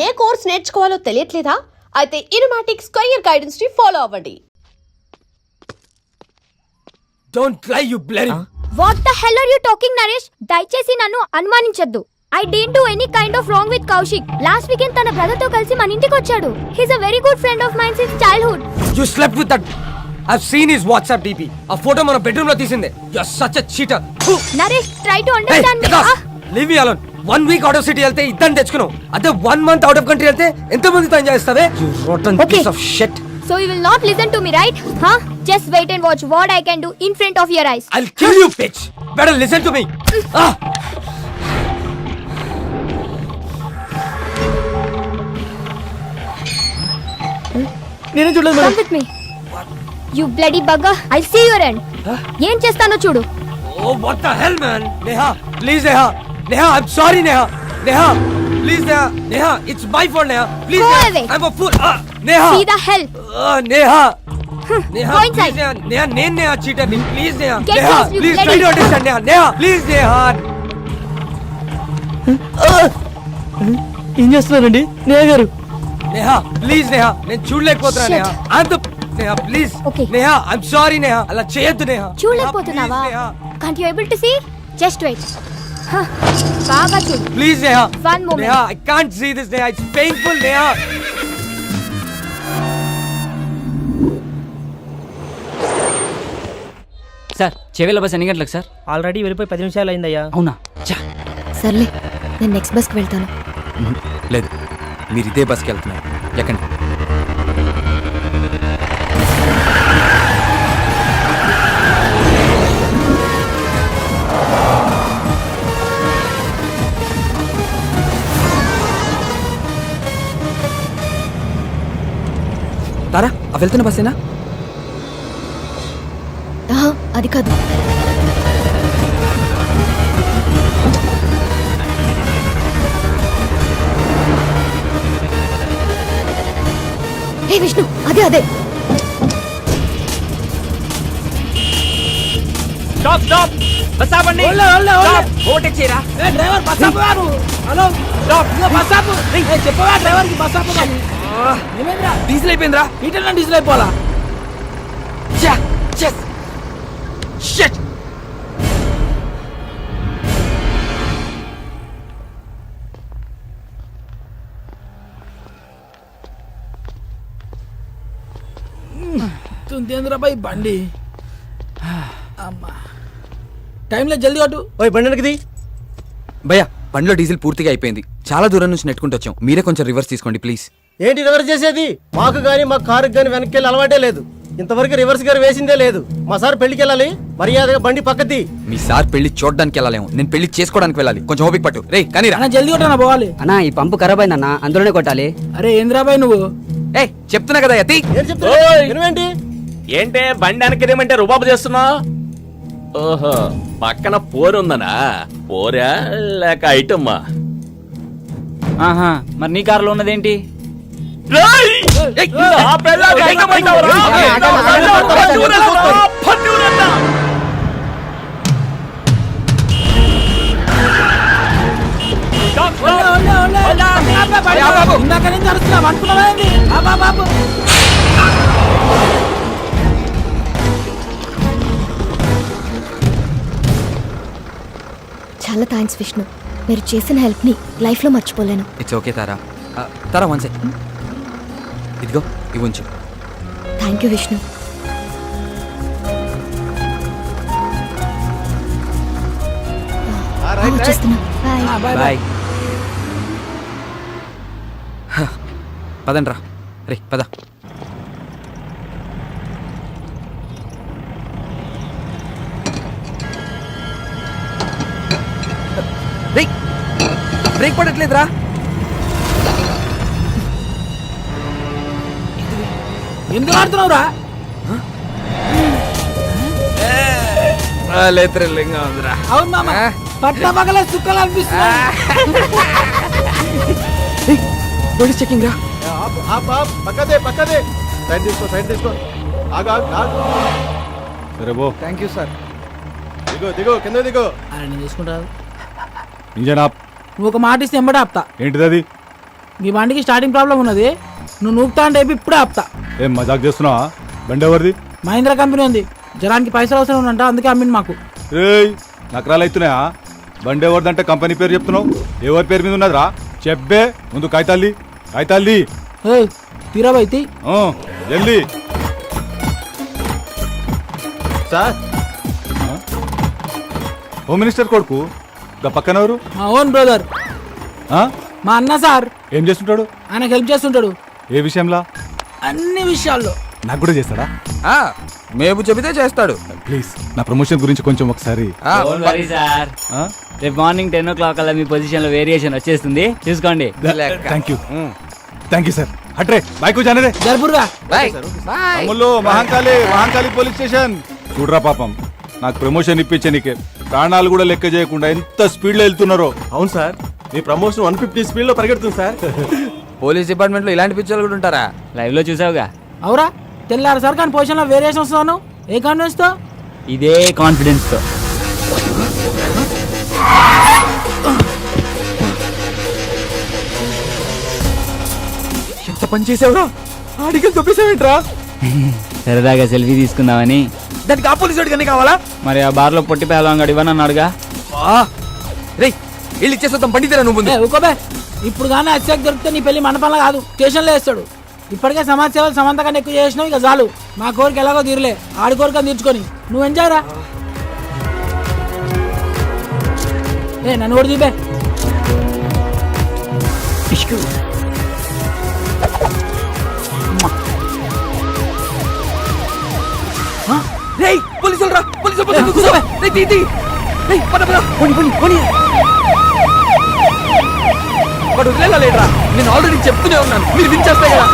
ఏ course నేర్చుకోవాలో తెలియట్లేదా? అయితే ఇనుమాటిక్స్ career guidance ని follow అవ్వండి. Don't lie, you bloody. What the hell are you talking, Naresh? దయచేసి నన్ను అనుమానించొద్దు. I didn't do any kind of wrong with Kaushik. Last weekend తన brother తో కలిసి మన ఇంటికి వచ్చాడు. He's a very good friend of mine since childhood. You slept with that. I've seen his WhatsApp DP. ఆ photo మన bedroom లో తీసిందే. You're such a cheater. Naresh, try to understand me. Leave me alone. 1 week out of city వెళ్తే ఇద్దరిని తెచ్చుకున్నావు. అదే 1 month out of country వెళ్తే ఎంత మందితో ఎంజాయ్ చేస్తావే? You rotten piece of shit. So you will not listen to me, right? Huh? Just wait and watch what I can do in front of your eyes. I'll kill you, bitch. Better listen to me. నేను చూడలేదు madam. Come with me. You bloody bugger. I'll see your end. ఏం చేస్తానో చూడు. Oh, what the hell, man? Neha, please, Neha. Neha, I'm sorry, Neha. Neha, please, Neha. Neha, it's my fault, Neha. Please, Go Neha. away. I'm a fool. Neha. See the hell. Neha. Neha, Go inside. please, Neha. Neha, Neha, cheater. Please, Neha. Get Neha, lost, you please bloody- try to understand, Neha. Neha, please, Neha. ఏం చేస్తున్నారండి నేహ గారు? Neha, please, Neha. నేను చూడలేకపోతున్నా, Shit. Neha. అంత Neha, please. Okay. Neha, I'm sorry, Neha. అలా చేయొద్దు, Neha. చూడలేకపోతున్నావా? Neha, please, Can't you able to see? Just wait. బాగా చూడు. Neha. Please, Neha. One moment. Neha, I can't see this, Neha. It's painful, Neha. Sir చెవిల bus ఎన్ని గంటలకు sir? Already వెళ్ళిపోయి 10 నిమిషాలు అయిందయ్యా. అవునా? సర్లే, నేను నెక్స్ట్ బస్కి వెళ్తాను. లేదు, మీరు ఇదే బస్కి వెళ్తున్నారు. ఎక్కండి. తారా, ఆ వెళ్తున్న బస్సేనా? అది కాదు. హే విష్ణు, అదే అదే. స్టాప్ స్టాప్, బస్ ఆపండి. స్టాప్, ఓవర్టేక్ చేయరా. ఏ డ్రైవర్, బస్ ఆపు. హలో, స్టాప్, ఇదిగో బస్ ఆపు. ఏ చెప్పవా డ్రైవర్ కి బస్ ఆపు. ఏమైందిరా? డీజిల్ అయిపోయిందిరా. ఈటన్నా డీజిల్ అయిపోవాలా? షిట్. తుందేంద్ర బాయ్ బండి. అమ్మా, టైంలో జల్దీ కొట్టు. ఓయ్ బండి వెనకది. భయ్యా, బండిలో డీజిల్ పూర్తిగా అయిపోయింది. చాలా దూరం నుంచి నెట్టుకుంటూ వచ్చాం. మీరే కొంచెం రివర్స్ తీసుకోండి ప్లీజ్. ఏంటి రివర్స్ చేసేది? మాకు గానీ మా కారుకి గానీ వెనక్కి వెళ్ళి అలవాటే లేదు. ఇంతవరకు రివర్స్ గారు వేసిందే లేదు. మా సార్ పెళ్లికి వెళ్ళాలి, మర్యాదగా బండి పక్కది. మీ సార్ పెళ్లి చూడడానికి వెళ్ళాలేమో, నేను పెళ్లి చేసుకోవడానికి వెళ్ళాలి. కొంచెం ఓపిక పట్టు. రే కానీ అన్న జల్దీ కొట్టనా పోవాలి. అన్నా ఈ పంపు ఖరాబ్ అయిందన్నా, అందులోనే కొట్టాలి. అరే ఏంద్రా బాయ్ నువ్వు? ఏ చెప్తున్నా కదా యతి. ఏం చెప్తా వినవేంటి? ఏంటే బండి వెనకదేమంటే రుబాబు చేస్తున్నా? ఓహో, పక్కన పోరుందనా? పోరా లేక ఐటమ్మా? ఆహా, మరి నీ కారులో ఉన్నదేంటి? ఇందాక నుంచి అరుస్తున్నావు అనుకున్నావేంటి? బాబు చాలా థ్యాంక్స్ విష్ణు. మీరు చేసిన హెల్ప్ని లైఫ్లో మర్చిపోలేను. It's okay Tara. Tara one second. ఇదిగో ఇవి ఉంచు. Thank you Vishnu. వచ్చేస్తున్నా. బాయ్. బాయ్. పదండ్రా. రే పద. బ్రేక్ పడట్లేదురా. ఎందుకు ఆడుతున్నావురా? థ్రిల్లింగ్ ఉందిరా. అవును మామ, పట్ల పగల సుక్కలు అనిపిస్తున్నా. పోలీస్ చెకింగ్ రా. పక్కదే పక్కదే. సైడ్ తీసుకో, సైడ్ తీసుకో. ఆగు. సరే బో. Thank you sir. దిగో కింద దిగో. అరే నేను తీసుకుంటా. ఇంజన్ ఆప్. నువ్వు ఒక మాట ఇస్తే ఎంబడే ఆపుతా. ఏంటిది అది? ఈ బండికి స్టార్టింగ్ ప్రాబ్లం ఉన్నది. నువ్వు నూపుతా అంటే ఇప్పుడే ఆపుతా. ఏం మజాక్ చేస్తున్నావా? బండి ఎవరిది? మహీంద్రా కంపెనీ ఉంది, జనానికి పైసలు అవసరం ఉందంట, అందుకే అమ్మింది మాకు. రేయ్ నకరాలు అవుతున్నాయా? బండి ఎవరిదంటే కంపెనీ పేరు చెప్తున్నావు, ఎవరి పేరు మీద ఉన్నదిరా? చెప్పే ముందు కాగితాల్ది, కాగితాల్ది. తీరాబైతి జల్దీ. సార్ హోమ్ మినిస్టర్ కొడుకు దా పక్కన ఎవరు? మా ఓన్ బ్రదర్, ఆ? మా అన్న సార్. ఏం చేస్తుంటాడు? ఆయనకు హెల్ప్ చేస్తుంటాడు ఏ విషయంలో? అన్ని విషయాల్లో. నాకు కూడా చేస్తాడా? మేపు చెబితే చేస్తాడు. ప్లీజ్ నా ప్రమోషన్ గురించి కొంచెం ఒకసారి. సార్ ఆ? రేపు మార్నింగ్ 10 o'clock అలా మీ పొజిషన్ లో వేరియేషన్ వచ్చేస్తుంది, చూసుకోండి. Thank you sir. హట్రే బైకు జానరే జరుపురుగా. Ammulu Mahankali police station. చూడరా పాపం, నాకు ప్రమోషన్ ఇప్పించే నీకే ప్రాణాలు కూడా లెక్క చేయకుండా ఎంత స్పీడ్ లో వెళ్తున్నారో. అవును సార్, మీ ప్రమోషన్ 150 స్పీడ్ లో పరిగెడుతుంది సార్. పోలీస్ డిపార్ట్మెంట్ లో ఇలాంటి పిచ్చోళ్ళు కూడా ఉంటారా? లైవ్ లో చూసావుగా. అవురా, తెల్లారు సార్ కానీ పొజిషన్ లో వేరియేషన్ వస్తున్నాను. ఏ కాన్ఫిడెన్స్ తో? ఇదే కాన్ఫిడెన్స్ తో. ఎంత పని చేసావురా? ఆడికి తొప్పేసావేంట్రా? సరదాగా సెల్ఫీ తీసుకుందామని. దానికి ఆ పోలీసు వాడికి కావాలా? మరి ఆ బార్ లో పొట్టి పేలవాడు ఇవ్వనన్నాడుగా. రే వెళ్ళి ఇచ్చేస్తాం, బండి తీరా నువ్వు. ఊకోబే, ఇప్పుడు కానీ అత్యాక్ దొరికితే నీ పెళ్లి మండపంలో కాదు, స్టేషన్లో వేస్తాడు. ఇప్పటికే సమాజ సేవలు సమంత కన్నా ఎక్కువ చేసినావు, ఇక చాలు. మా కోరిక ఎలాగో తీరలే, ఆడి కోరిక తీర్చుకొని నువ్వు ఎంజాయ్ రా. నన్ను కూడా చూపే. రేయ్ పోలీసులు రా, పోలీసులు వాడు వదిలేరా? నేను ఆల్రెడీ చెప్తూనే ఉన్నాను, మీరు వినిచేస్తాయి కదా.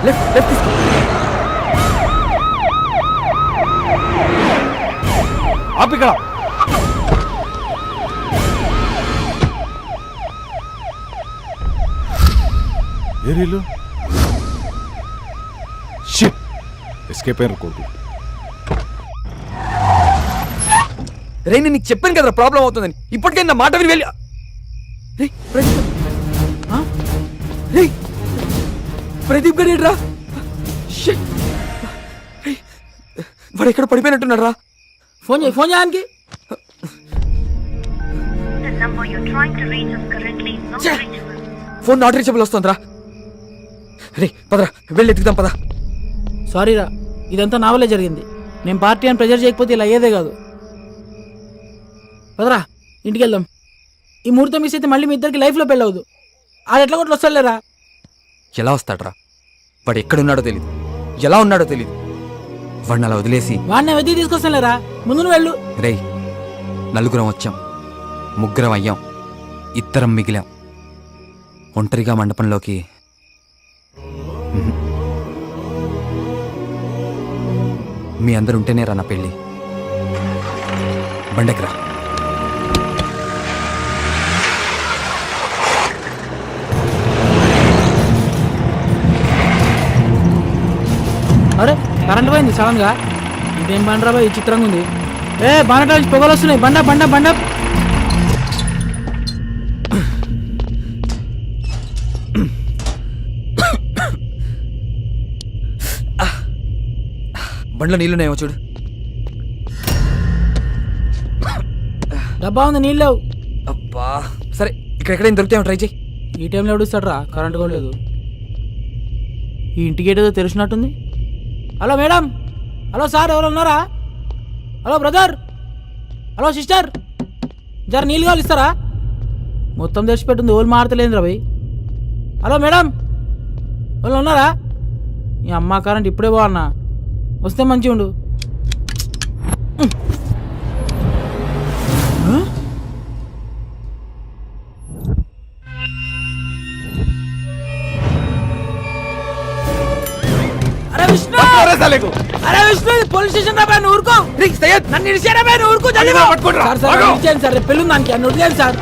లెఫ్ట్ తీసుకో. ఆపిక్కడ ఏరీలు ఎస్కేప్ అయ్యారు కొడుకు. రే నేను నీకు చెప్పాను కదా ప్రాబ్లం అవుతుందని, ఇప్పటికే నా మాట విని వెళ్ళి. ప్రదీప్ గడి రా, వాడు ఎక్కడ పడిపోయినట్టున్నాడు రా. ఫోన్ చేయి, ఫోన్ చేయడానికి. ఫోన్ నాట్ రీచబుల్ వస్తుందిరా. రే పదరా, వెళ్ళి ఎత్తుకుదాం పదా. సారీ రా, ఇదంతా నా వల్లే జరిగింది. నేను పార్టీ అని ప్రెజర్ చేయకపోతే ఇలా అయ్యేదే కాదు. పదరా ఇంటికి వెళ్దాం. ఈ ముహూర్తం మిస్ అయితే మళ్ళీ మీ ఇద్దరికి లైఫ్లో పెళ్ళవద్దు. ఆడు ఎట్లా కొట్లు వస్తాడులేరా. ఎలా వస్తాడ్రా? వాడు ఎక్కడున్నాడో తెలీదు, ఎలా ఉన్నాడో తెలీదు. వాడిని అలా వదిలేసి వాడిని వెతికి తీసుకొస్తానులేరా, ముందు నువ్వు వెళ్ళు. రే నలుగురం వచ్చాం, ముగ్గురం అయ్యాం, ఇద్దరం మిగిలాం. ఒంటరిగా మండపంలోకి మీ అందరు ఉంటేనే రా నా పెళ్ళి. బండకిరా. అరే కరెంట్ పోయింది సడన్ గా. ఇదేం బండరా బాయ్, చిత్రంగా ఉంది. బండ పొగలు వస్తున్నాయి. బండ బండ బండ. బండ్లో నీళ్ళున్నాయేమో చూడు. డబ్బా ఉంది, నీళ్ళు లేవు. అబ్బా సరే, ఇక్కడ ఎక్కడైనా దొరికితే ట్రై చేయి. ఈ టైంలో ఎవడుస్తాడు రా, కరెంట్ కూడా లేదు. ఈ ఇంటికి ఏదో తెరిచినట్టుంది. హలో మేడం, హలో సార్, ఎవరు ఉన్నారా? హలో బ్రదర్, హలో సిస్టర్, జర నీళ్ళు కావాలి ఇస్తారా? మొత్తం తెరిచిపెట్టుంది, ఓళ్ళు మారతలేదు రా భయ్. హలో మేడం, వాళ్ళు ఉన్నారా? ఈ అమ్మ కరెంట్ ఇప్పుడే బాగున్నా, వస్తే మంచిగా ఉండు. అరే విష్ణు పట్టుకోరా సాలేకు. అరే విష్ణు ఇది పోలీస్ స్టేషన్ రా బే, నువ్వు ఊరుకో. రిక్ సయ్యద్ నన్ను ఇడిచారా బే, నువ్వు ఊరుకో. జల్దీ అయ్యో, రా. పట్టుకోరా. సార్ సార్ ఆగు. ఇడిచేయండి సార్, రేపు పెళ్ళి ఉంది దానికి, నన్ను వదిలేయండి సార్.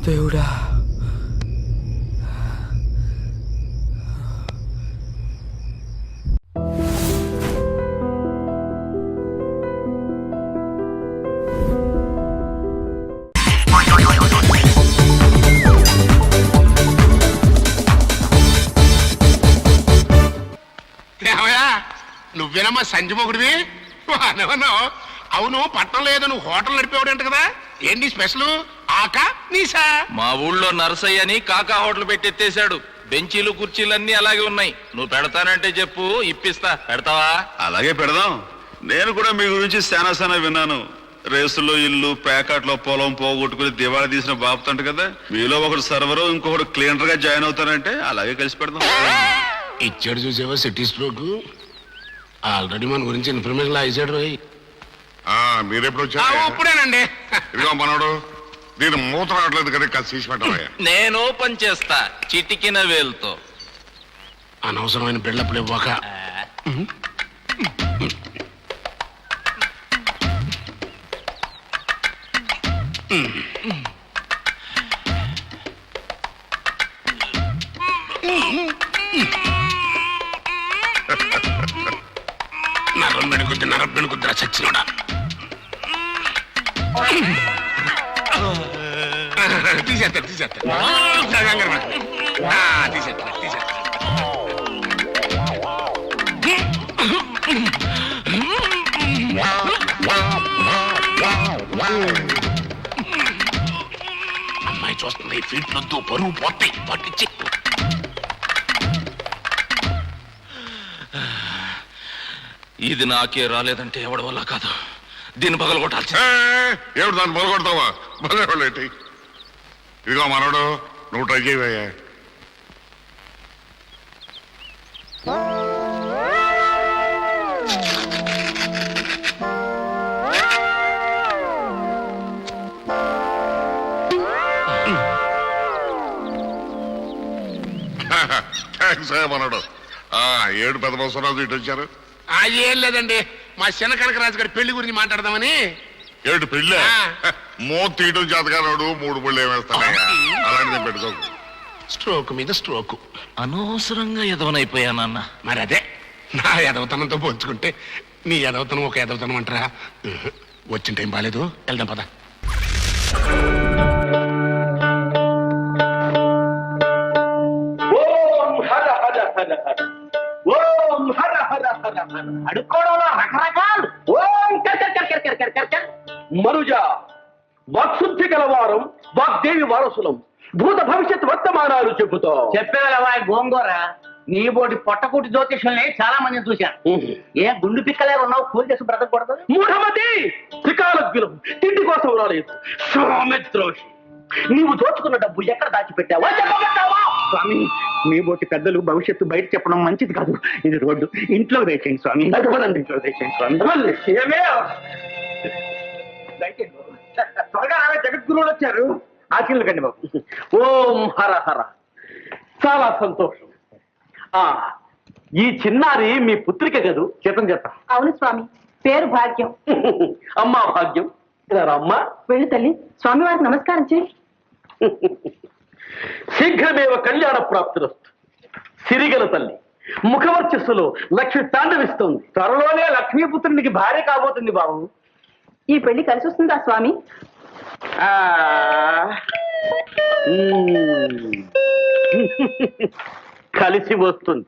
దేవుడా, నువ్వేనమ్మా సంజమొగుడివి? అవును, పట్టణం లేదు, నువ్వు హోటల్ నడిపేవాడంట కదా, ఏంటి స్పెషల్? ఆకా నీసా? మా ఊళ్ళో నరసయ్య అని కాకా హోటల్ పెట్టెత్తేశాడు. బెంచీలు కుర్చీలన్నీ అలాగే ఉన్నాయి. నువ్వు పెడతానంటే చెప్పు, ఇప్పిస్తా. పెడతావా? అలాగే పెడదాం. నేను కూడా మీ గురించి శానా విన్నాను. రేసులో ఇల్లు, ప్యాకెట్లో పొలం పోగొట్టుకుని దివాళా తీసిన బాపుతంట కదా. మీలో ఒకడు సర్వరు, ఇంకొకడు క్లీనర్ గా జాయిన్ అవుతారంటే అలాగే కలిసి పెడదాం. ఇచ్చాడు చూసావా సిటీ స్ట్రోక్? ఆల్రెడీ మన గురించి ఇన్ఫర్మేషన్ ఇచ్చాడు రోయ్. మీరెప్పుడు వచ్చారు? అప్పుడేనండి. ఇదిగో మనోడు, నేను మూత రావట్లేదు కదా, కాస్త తీసి పెట్టవయ్యా. నేను ఓపెన్ చేస్తా చిటికిన వేలుతో. అనవసరమైన బిల్డప్లు ఇవ్వక. నరం కుద్ర చచ్చినోడా. తీసేస్తా తీసేస్తా. అమ్మాయి చూస్తుంది, ఫీట్లొద్దు, బరువు పోతాయి, పట్టించి. ఇది నాకే రాలేదంటే ఎవడి వల్ల కాదు, దీన్ని పగల కొట్టాల్సి. ఏమిటి దాన్ని మొదలుకొడతావా? మొదలెట్టి ఇదిగో మనోడు, నువ్వు ట్రై చేయవయ్యా. థ్యాంక్స్ మనోడు. 7 పెద్ద బస్సు ఇటు వచ్చారు. ఏం లేదండి, మా చిన్న కనకరాజు గారి పెళ్లి గురించి మాట్లాడదామని. ఏడు పెళ్ళి మూత తీయడం చేతగానోడు 3 పళ్ళు ఏమేస్తానయ్యా, అలాంటిది పెట్టుకోకు. స్ట్రోక్ మీద స్ట్రోక్. అనవసరంగా ఎదవనైపోయా నాన్న. మరి అదే, నా ఎదవతనంతో పోల్చుకుంటే నీ ఎదవతనం ఒక ఎదవతనం అంటారా? వచ్చిన టైం బాగాలేదు, వెళ్దాం పద. అడుక్కోవడంలో రకరకాలు. మనుజ, వాక్శుద్ధి గలవారం, వాగ్దేవి వారసులం, భూత భవిష్యత్ వర్తమానాలు చెబుతా. చెప్పేవా గోంగూర, నీ బోటి పొట్టకూటి జ్యోతిషుల్ని చాలా మందిని చూశాను. ఏ గుండు పిక్కలే ఉన్నావు, కూలి చేసి బ్రతకూడదు. మూఢమతి, త్రికాలజ్ఞులం, తిండి కోసం రాలేదు. స్వామిద్రోషి, నీవు దోచుకున్న డబ్బు ఎక్కడ దాచిపెట్టావా? చెప్పబెట్టావా? స్వామి, మీ బోటి పెద్దలు భవిష్యత్తు బయట చెప్పడం మంచిది కాదు. ఇది రోడ్డు, ఇంట్లో వేసేయండి స్వామి. అటువంటి ఇంట్లో వేసేయండి స్వామి. ఏమే త్వరగా జగద్గురువులు వచ్చారు, ఆశీర్లు కండి బాబు. ఓం హర హర. చాలా సంతోషం. ఈ చిన్నారి మీ పుత్రిక కదూ? చేతం చేత. అవును స్వామి, పేరు భాగ్యం. అమ్మా భాగ్యం, ఇలా అమ్మా. వెళ్ళి తల్లి, స్వామి వారికి నమస్కారం చేయి. శీఘ్రమేవ కళ్యాణ ప్రాప్తిరస్తు. సిరిగల తల్లి, ముఖవర్చస్సులో లక్ష్మి తాండవిస్తోంది. త్వరలోనే లక్ష్మీపుత్రునికి భార్య కాబోతుంది బాబు. ఈ పెళ్లి కలిసి వస్తుందా స్వామి? కలిసి వస్తుంది.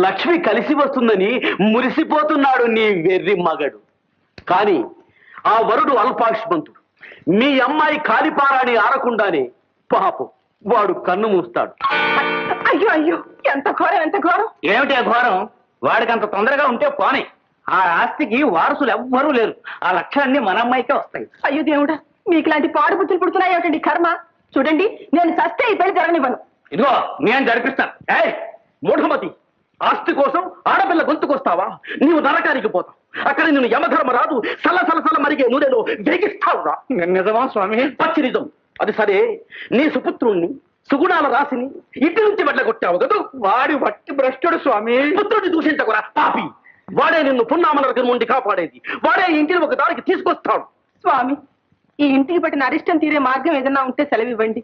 లక్ష్మి కలిసి వస్తుందని మురిసిపోతున్నాడు నీ వెర్రి మగడు. కానీ ఆ వరుడు అల్పాయుష్మంతుడు. మీ అమ్మాయి కాలిపారాని ఆరకుండానే పాపం వాడు కన్ను మూస్తాడు. అయ్యో అయ్యో, ఎంత ఘోరం, ఎంత ఘోరం! ఏమిటి ఆ ఘోరం? వాడికి అంత తొందరగా ఉంటే పోనీ. ఆ ఆస్తికి వారసులు ఎవ్వరూ లేరు. ఆ లక్షలన్నీ మన అమ్మాయికే వస్తాయి. అయ్యో దేవుడా, మీకు ఇలాంటి పాడు బుద్ధులు పుడుతున్నాయి ఏమిటండి కర్మ? చూడండి, నేను చస్తే ఈ పెళ్లి జరగనివ్వను. ఇదిగో నేను జరిపిస్తాను. ఏయ్ మూఢమతి, ఆస్తి కోసం ఆడపిల్ల గొంతుకొస్తావా? నీవు నరకానికి పోతావు. అక్కడ నిన్ను యమధర్మరాజు సల్ల సల సల మరిగే నూనెలో వేగిస్తావురా. నిజమా స్వామి? పచ్చి నిజం. అది సరే, నీ సుపుత్రుణ్ణి సుగుణాల రాశిని ఇంటి నుంచి వెళ్ళగొట్టావు కదా. వాడి వట్టి భ్రష్టుడు స్వామి. పుత్రుడిని దూషించకురా పాపి. వాడే నిన్ను పున్నామనరకం నుండి కాపాడేది. వాడే ఇంటిని ఒక దారికి తీసుకొస్తాడు. స్వామి, ఈ ఇంటికి పట్టిన అరిష్టం తీరే మార్గం ఏదైనా ఉంటే సెలవివ్వండి.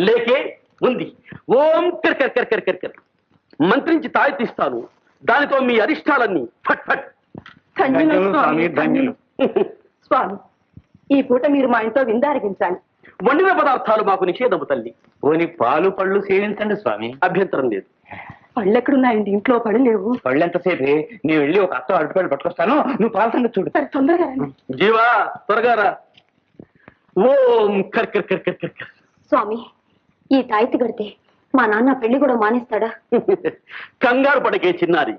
లేకే ఉంది. ఓం కిర్కర్ కిర్కర్ కిర్కర్ మంత్రించి తాయి తీస్తాను. దానితో మీ అరిష్టాలన్నీ ఫట్ ఫట్. ధన్యులు స్వామి, ధన్యులు. స్వామి, ఈ పూట మీరు మా ఇంట్లో విందారగించాలి. వండిన పదార్థాలు మాకు నిషేధము తల్లి. పోని పాలు పళ్ళు సేవించండి స్వామి. అభ్యంతరం లేదు. పళ్ళు ఎక్కడున్నాయండి? ఇంట్లో పళ్ళు లేవు. పళ్ళు ఎంతసేపే? నేను వెళ్ళి ఒక అత్త అరటిపళ్ళు పట్టుకొస్తాను. నువ్వు పాల సంగతి చూడు. సరే, తొందరగా రండి. జీవా త్వరగా రా. ఓం కర్కర్ కర్కర్ కర్కర్. స్వామి, ఈ తాయితీ కడితే మా నాన్న పెళ్లి కూడా మానేస్తాడా? కంగారు పడకే చిన్నారి.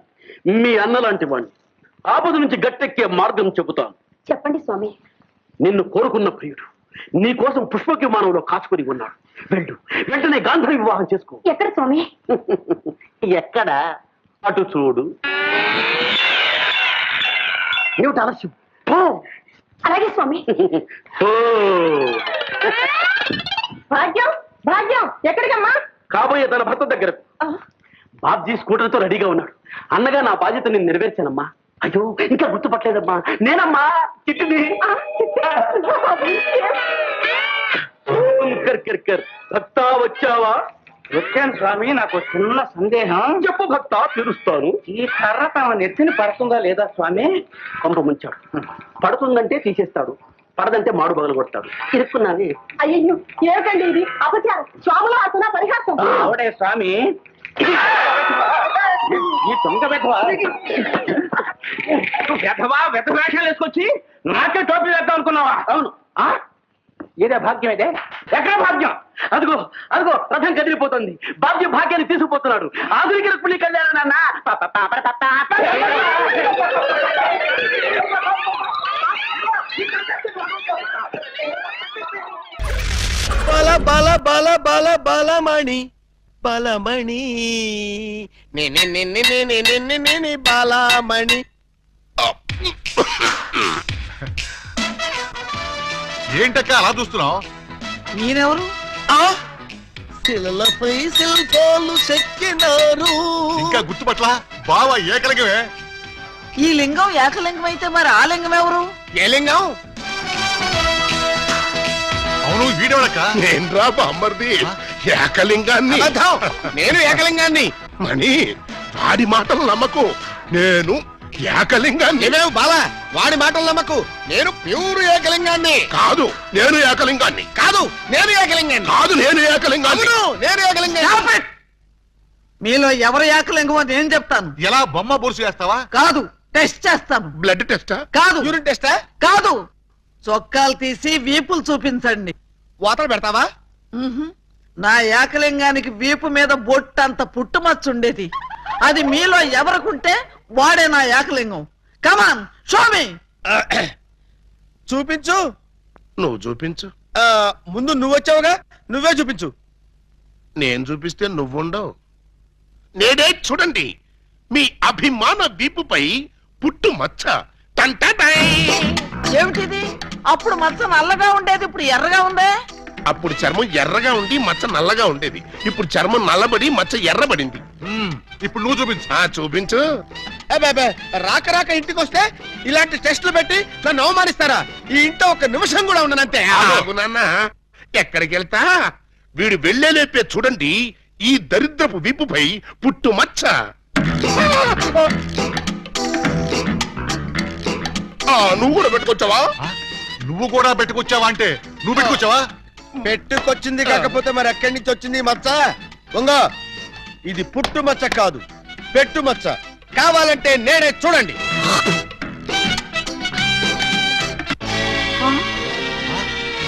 మీ అన్నలాంటి వాణ్ణి. ఆపద నుంచి గట్టెక్కే మార్గం చెబుతాను. చెప్పండి స్వామి. నిన్ను కోరుకున్న ప్రియుడు నీ కోసం పుష్పక విమానంలో కాచుకుని ఉన్నాడు. వెళ్ళు, వెంటనే గాంధర్వ వివాహం చేసుకో. ఎక్కడ స్వామి? ఎక్కడ? అటు చూడు. ఏమిటి ఆలస్యం? పో. అలాగే స్వామి. ఓ భాగ్యం, భాగ్యం, ఎక్కడికమ్మా? కాబోయే తన భర్త దగ్గరకు. బాబ్జీ స్కూటర్తో రెడీగా ఉన్నాడు. అన్నగా నా బాధ్యత నేను నెరవేర్చానమ్మా. అయ్యో, ఇంకా గుర్తుపట్టలేదమ్మా. నేనమ్మా చిట్టిని. ఓం కర్ కర్ కర్. భక్త వచ్చావా? వచ్చాను స్వామి. నాకు చిన్న సందేహం. చెప్పు భక్త, తీరుస్తాను. ఈ కర్ర తమ నెత్తిని పడుతుందా లేదా స్వామి? కొంప ముంచాడు. పడుతుందంటే తీసేస్తాడు, పడదంటే మాడు బగలు కొడతాడు. ఇరుక్కున్నాను. అయ్యో, ఏమిటండి ఇది? అపచారం. స్వాముల ఆసన పరిహాసం. ఆవిడే స్వామి. ఈ దొంగ వెధవా వేషాలు వేసుకొచ్చి నాకే టోపీ వేద్దాం అనుకున్నావా? అవును. ఏదే భాగ్యం ఇదే? ఎక్కడ భాగ్యం? అదిగో అదిగో రథం కదిలిపోతుంది. భాగ్య భాగ్యాన్ని తీసుకుపోతున్నాడు. ఆధునిక రుక్మిణి కళ్యాణం నాన్న. బల బల బల బల బలమణి బలమణి నే బలమణి. ఏంటక్క అలా చూస్తున్నావు? నేనెవరు? శిలలపై శిల్పాలు చెక్కినారు. ఇంకా గుర్తుపట్ల బావా ఏకలింగమే. ఈ లింగం ఏకలింగం అయితే మరి ఆ లింగం ఎవరు? ఏ లింగం? అవును, వీడెవడక్క? నేను రా బామ్మర్ది, ఏకలింగాన్ని. నేను ఏకలింగాన్ని. మణి, వాడి మాటలు నమ్మకు. నేను ఏకలింగాన్ని. ఏమేవు బాలా, వాడి మాటలు నమ్మకు. నేను ప్యూర్ ఏకలింగాన్ని. కాదు, నేను ఏకలింగాన్ని. కాదు, నేను ఏకలింగాన్ని. కాదు, నేను ఏకలింగాన్ని. నేను ఏకలింగాన్ని. మీలో ఎవరు ఏకలింగమో నేను చెప్తాను. ఎలా బొమ్మ బొరుసు వేస్తావా? కాదు, టెస్ట్ చేస్తాను. బ్లడ్ టెస్టా? కాదు. యూరిన్ టెస్టా? కాదు. చొక్కాలు తీసి వీపులు చూపించండి. వాతలు పెడతావా? నా ఏకలింగానికి వీపు మీద బొట్టంత పుట్టుమచ్చ ఉండేది. అది మీలో ఎవరికుంటే వాడే నా ఏకలింగం. కమాన్, షో మీ. చూపించు. నువ్వు చూపించు. ముందు నువ్వు వచ్చావుగా, నువ్వే చూపించు. నేను చూపిస్తే నువ్వుండవు. నేనే చూడండి, మీ అభిమాన వీపుపై పుట్టు మచ్చ. ఏమిటిది? అప్పుడు మచ్చ నల్లగా ఉండేది, ఇప్పుడు ఎర్రగా ఉందే. అప్పుడు చర్మం ఎర్రగా ఉండి మచ్చ నల్లగా ఉండేది. ఇప్పుడు చర్మం నల్లబడి మచ్చ ఎర్రబడింది. ఇప్పుడు నువ్వు చూపించు. చూపించు. రాక రాక ఇంటికి వస్తే ఇలాంటి టెస్టులు పెట్టి నన్ను అవమానిస్తారా? ఈ ఇంట్లో ఒక నిమిషం కూడా ఉండనంతే. ఆగు నాన్న, ఎక్కడికి వెళ్తా? వీడు వెళ్ళేలేపే చూడండి, ఈ దరిద్రపు వీపుపై పుట్టు మచ్చ. నువ్వు కూడా పెట్టుకొచ్చావా? నువ్వు కూడా పెట్టుకొచ్చావా అంటే నువ్వు పెట్టుకొచ్చావా? పెట్టుకొచ్చింది కాకపోతే మరి ఎక్కడి నుంచి వచ్చింది మచ్చ? దొంగ, ఇది పుట్టు మచ్చ కాదు, పెట్టు మచ్చ. కావాలంటే నేనే, చూడండి.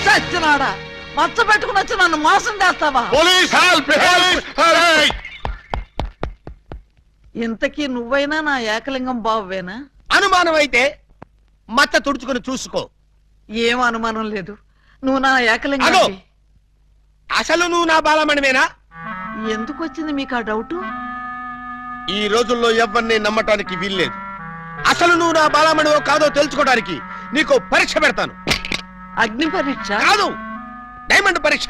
చచ్చినాడా, మచ్చ పెట్టుకుని వచ్చి నన్ను మోసం చేస్తావా? Police help! హెల్ప్! ఇంతకీ నువ్వైనా నా ఏకలింగం బావేనా? అనుమానం అయితే మచ్చ తుడుచుకుని చూసుకో. ఏం అనుమానం లేదు, నువ్వు నా అగో, ఏకలింగం. అసలు నువ్వు నా బాలమణివేనా? ఎందుకు వచ్చింది మీకు ఆ డౌట్? ఈ రోజుల్లో ఎవరిని నమ్మటానికి వీల్లేదు. అసలు నువ్వు నా బాలమణివో కాదో తెలుసుకోవడానికి నీకు పరీక్ష పెడతాను. అగ్ని పరీక్ష కాదు, డైమండ్ పరీక్ష.